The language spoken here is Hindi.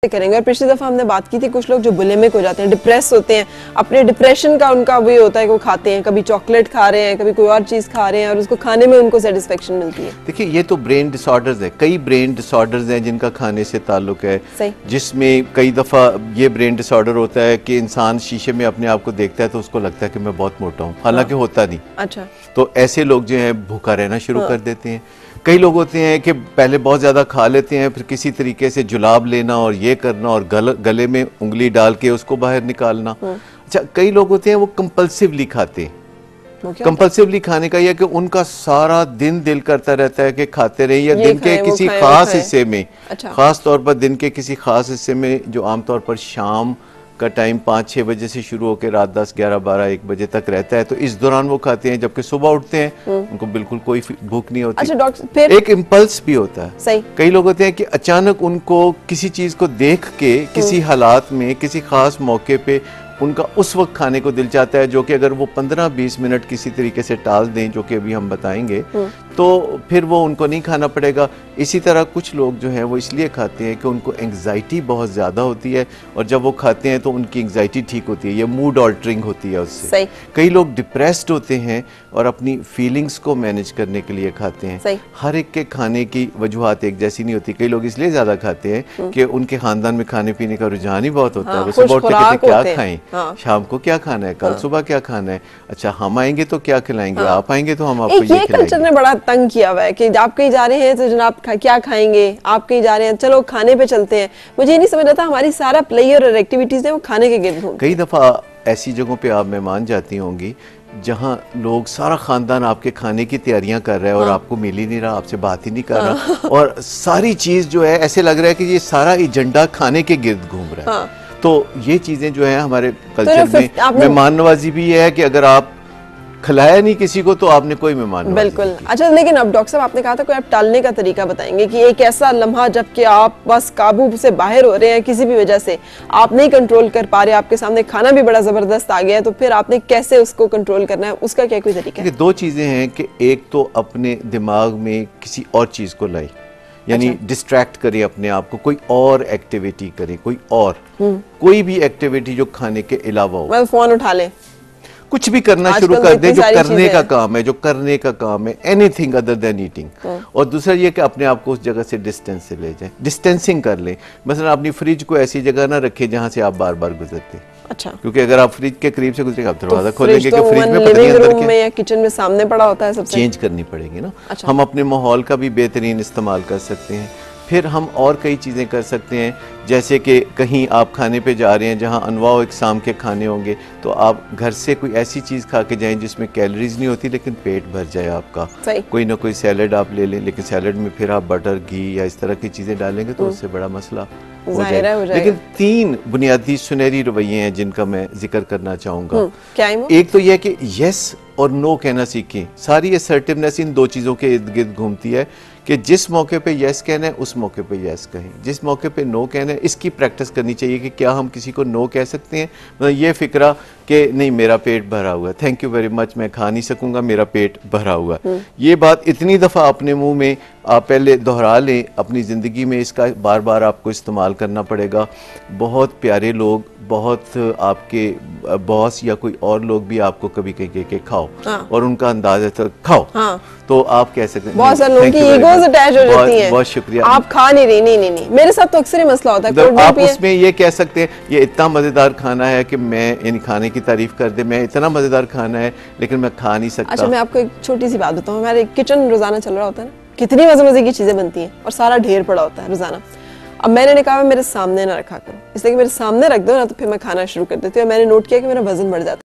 करेंगे। और पिछली दफा हमने बात की थी कुछ लोग जो बुलिमिक हो जाते हैं, डिप्रेस होते हैं, अपने डिप्रेशन का उनका वही होता है कि वो खाते हैं, कभी चॉकलेट खा रहे हैं, कभी कोई और चीज खा रहे हैं और उसको खाने में उनको सेटिस्फेक्शन मिलती है। देखिए ये तो ब्रेन डिसऑर्डर्स है, कई ब्रेन डिसऑर्डर्स हैं जिनका खाने से ताल्लुक है, जिसमें कई दफ़ा ये ब्रेन डिसऑर्डर होता है कि इंसान शीशे में अपने आप को देखता है तो उसको लगता है कि मैं बहुत मोटा हूँ, हालांकि होता नहीं। अच्छा, तो ऐसे लोग जो है भूखा रहना शुरू कर देते हैं। कई लोग होते हैं कि पहले बहुत ज़्यादा खा लेते हैं, फिर किसी तरीके से जुलाब लेना और ये करना और गले में उंगली डाल के उसको बाहर निकालना। अच्छा, कई लोग होते हैं वो कंपल्सिवली खाते हैं। कंपल्सिवली खाने का यह कि उनका सारा दिन दिल करता रहता है कि खाते रहे, या दिन के किसी खास हिस्से में, खास तौर पर दिन के किसी खास हिस्से में जो आमतौर पर शाम का टाइम 5-6 बजे से शुरू होकर रात 10, 11, 12, 1 बजे तक रहता है, तो इस दौरान वो खाते हैं, जबकि सुबह उठते हैं उनको बिल्कुल कोई भूख नहीं होती। अच्छा डॉक्टर, फिर एक इम्पल्स भी होता है। सही। कई लोग होते हैं कि अचानक उनको किसी चीज को देख के किसी हालात में किसी खास मौके पे उनका उस वक्त खाने को दिल चाहता है, जो कि अगर वो 15-20 मिनट किसी तरीके से टाल दें, जो कि अभी हम बताएंगे, तो फिर वो उनको नहीं खाना पड़ेगा। इसी तरह कुछ लोग जो हैं वो इसलिए खाते हैं कि उनको एंग्जाइटी बहुत ज़्यादा होती है, और जब वो खाते हैं तो उनकी एंग्जाइटी ठीक होती है, ये मूड ऑल्टरिंग होती है उससे। कई लोग डिप्रेस्ड होते हैं और अपनी फीलिंग्स को मैनेज करने के लिए खाते हैं। हर एक के खाने की वजूहत एक जैसी नहीं होती। कई लोग इसलिए ज़्यादा खाते हैं कि उनके ख़ानदान में खाने पीने का रुझान ही बहुत होता है। वो सुबह उठ के कहते क्या खाएं, शाम को क्या खाना है, कल सुबह क्या खाना है, अच्छा हम आएंगे तो क्या खिलाएंगे, आप आएंगे तो हम आपको ये खिलाएंगे। कल्चर ने बड़ा तंग किया हुआ है कि आप कहीं जा रहे हैं तो जनाब क्या खाएंगे, आप कहीं जा रहे हैं चलो खाने पे चलते हैं। मुझे ये नहीं समझ आता हमारी सारा प्लेयर और एक्टिविटीज है वो खाने के गिर्द घूमती है। कई दफा ऐसी जगहों पे आप मेहमान जाती होंगी जहाँ लोग सारा खानदान आपके खाने की तैयारियां कर रहा है और आपको मिल ही नहीं रहा, आपसे बात ही नहीं कर रहा, और सारी चीज जो है ऐसे लग रहा है कि ये सारा एजेंडा खाने के गिर्द घूम रहा है। तो ये चीजें जो है हमारे कल्चर में मेहमान नवाजी भी है कि अगर आप खिलाया नहीं किसी को तो आपने कोई मेहमान नवाजी। बिल्कुल। अच्छा, लेकिन अब डॉक्टर साहब आपने कहा था कोई आप टालने का तरीका बताएंगे कि एक ऐसा लम्हा जबकि आप बस काबू से बाहर हो रहे हैं, किसी भी वजह से आप नहीं कंट्रोल कर पा रहे, आपके सामने खाना भी बड़ा जबरदस्त आ गया है, तो फिर आपने कैसे उसको कंट्रोल करना है, उसका क्या कोई तरीका है? दो चीजें हैं कि एक तो अपने दिमाग में किसी और चीज को लाई, यानी डिस्ट्रैक्ट करें अपने आप को, कोई और एक्टिविटी करें, कोई भी एक्टिविटी जो खाने के अलावा हो। फोन उठा लें, कुछ भी करना शुरू कर दें जो करने का काम है, एनीथिंग अदर देन ईटिंग। और दूसरा ये कि अपने आप को उस जगह से डिस्टेंस से ले जाएं, डिस्टेंसिंग कर लें। मसलन अपनी फ्रिज को ऐसी जगह ना रखें जहां से आप बार बार गुजरते। अच्छा, क्योंकि अगर आप फ्रिज के करीब से गुजरेंगे आप दरवाजा खोलेंगे कि फ्रिज में पता नहीं अंदर क्या या किचन में सामने पड़ा होता है, सबसे चेंज करनी पड़ेगी ना। अच्छा। हम अपने माहौल का भी बेहतरीन इस्तेमाल कर सकते हैं। फिर हम और कई चीज़ें कर सकते हैं, जैसे कि कहीं आप खाने पे जा रहे हैं जहां अनवाओ इकसाम के खाने होंगे, तो आप घर से कोई ऐसी चीज़ खा के जाएं जिसमें कैलोरीज नहीं होती लेकिन पेट भर जाए आपका। कोई ना कोई सैलड आप ले लें, लेकिन सैलड में फिर आप बटर, घी या इस तरह की चीज़ें डालेंगे तो उससे बड़ा मसला हो जाएगा। लेकिन 3 बुनियादी सुनहरी रवैये हैं जिनका मैं जिक्र करना चाहूँगा। एक तो यह कि यस और नो कहना सीखें। सारी असर्टिवनेस इन 2 चीज़ों के इर्द गिर्द घूमती है कि जिस मौके पे यस कहना है उस मौके पे यस कहें, जिस मौके पे नो कहना है इसकी प्रैक्टिस करनी चाहिए कि क्या हम किसी को नो कह सकते हैं। मतलब ये फिक्रा कि नहीं मेरा पेट भरा हुआ है, थैंक यू वेरी मच, मैं खा नहीं सकूंगा, मेरा पेट भरा हुआ है। ये बात इतनी दफ़ा अपने मुंह में आप पहले दोहरा लें, अपनी ज़िंदगी में इसका बार बार आपको इस्तेमाल करना पड़ेगा। बहुत प्यारे लोग, बहुत आपके बॉस या कोई और लोग भी आपको कभी कहेंगे कि खाओ, और उनका अंदाज है तो खाओ, तो आप कह सकते हैं बहुत सारे लोगों की ईगोज अटैच हो जाती हैं, बहुत शुक्रिया, आप खा नहीं रही। नहीं, मेरे साथ तो अक्सर ही मसला होता है। आप उसमें ये कह सकते हैं ये इतना मजेदार खाना है कि मैं यानी खाने की तारीफ कर दे, मैं इतना मजेदार खाना है लेकिन मैं खा नहीं सकता। अच्छा, मैं आपको एक छोटी सी बात बताऊं, हमारे किचन रोजाना चल रहा होता है ना, कितनी मजे की चीजें बनती हैं और सारा ढेर पड़ा होता है रोजाना। अब मैंने कहा मेरे सामने ना रखा करो, इसलिए कि मेरे सामने रख दो ना तो फिर मैं खाना शुरू कर देती हूँ। मैंने नोट किया कि मेरा वजन बढ़ जाता है।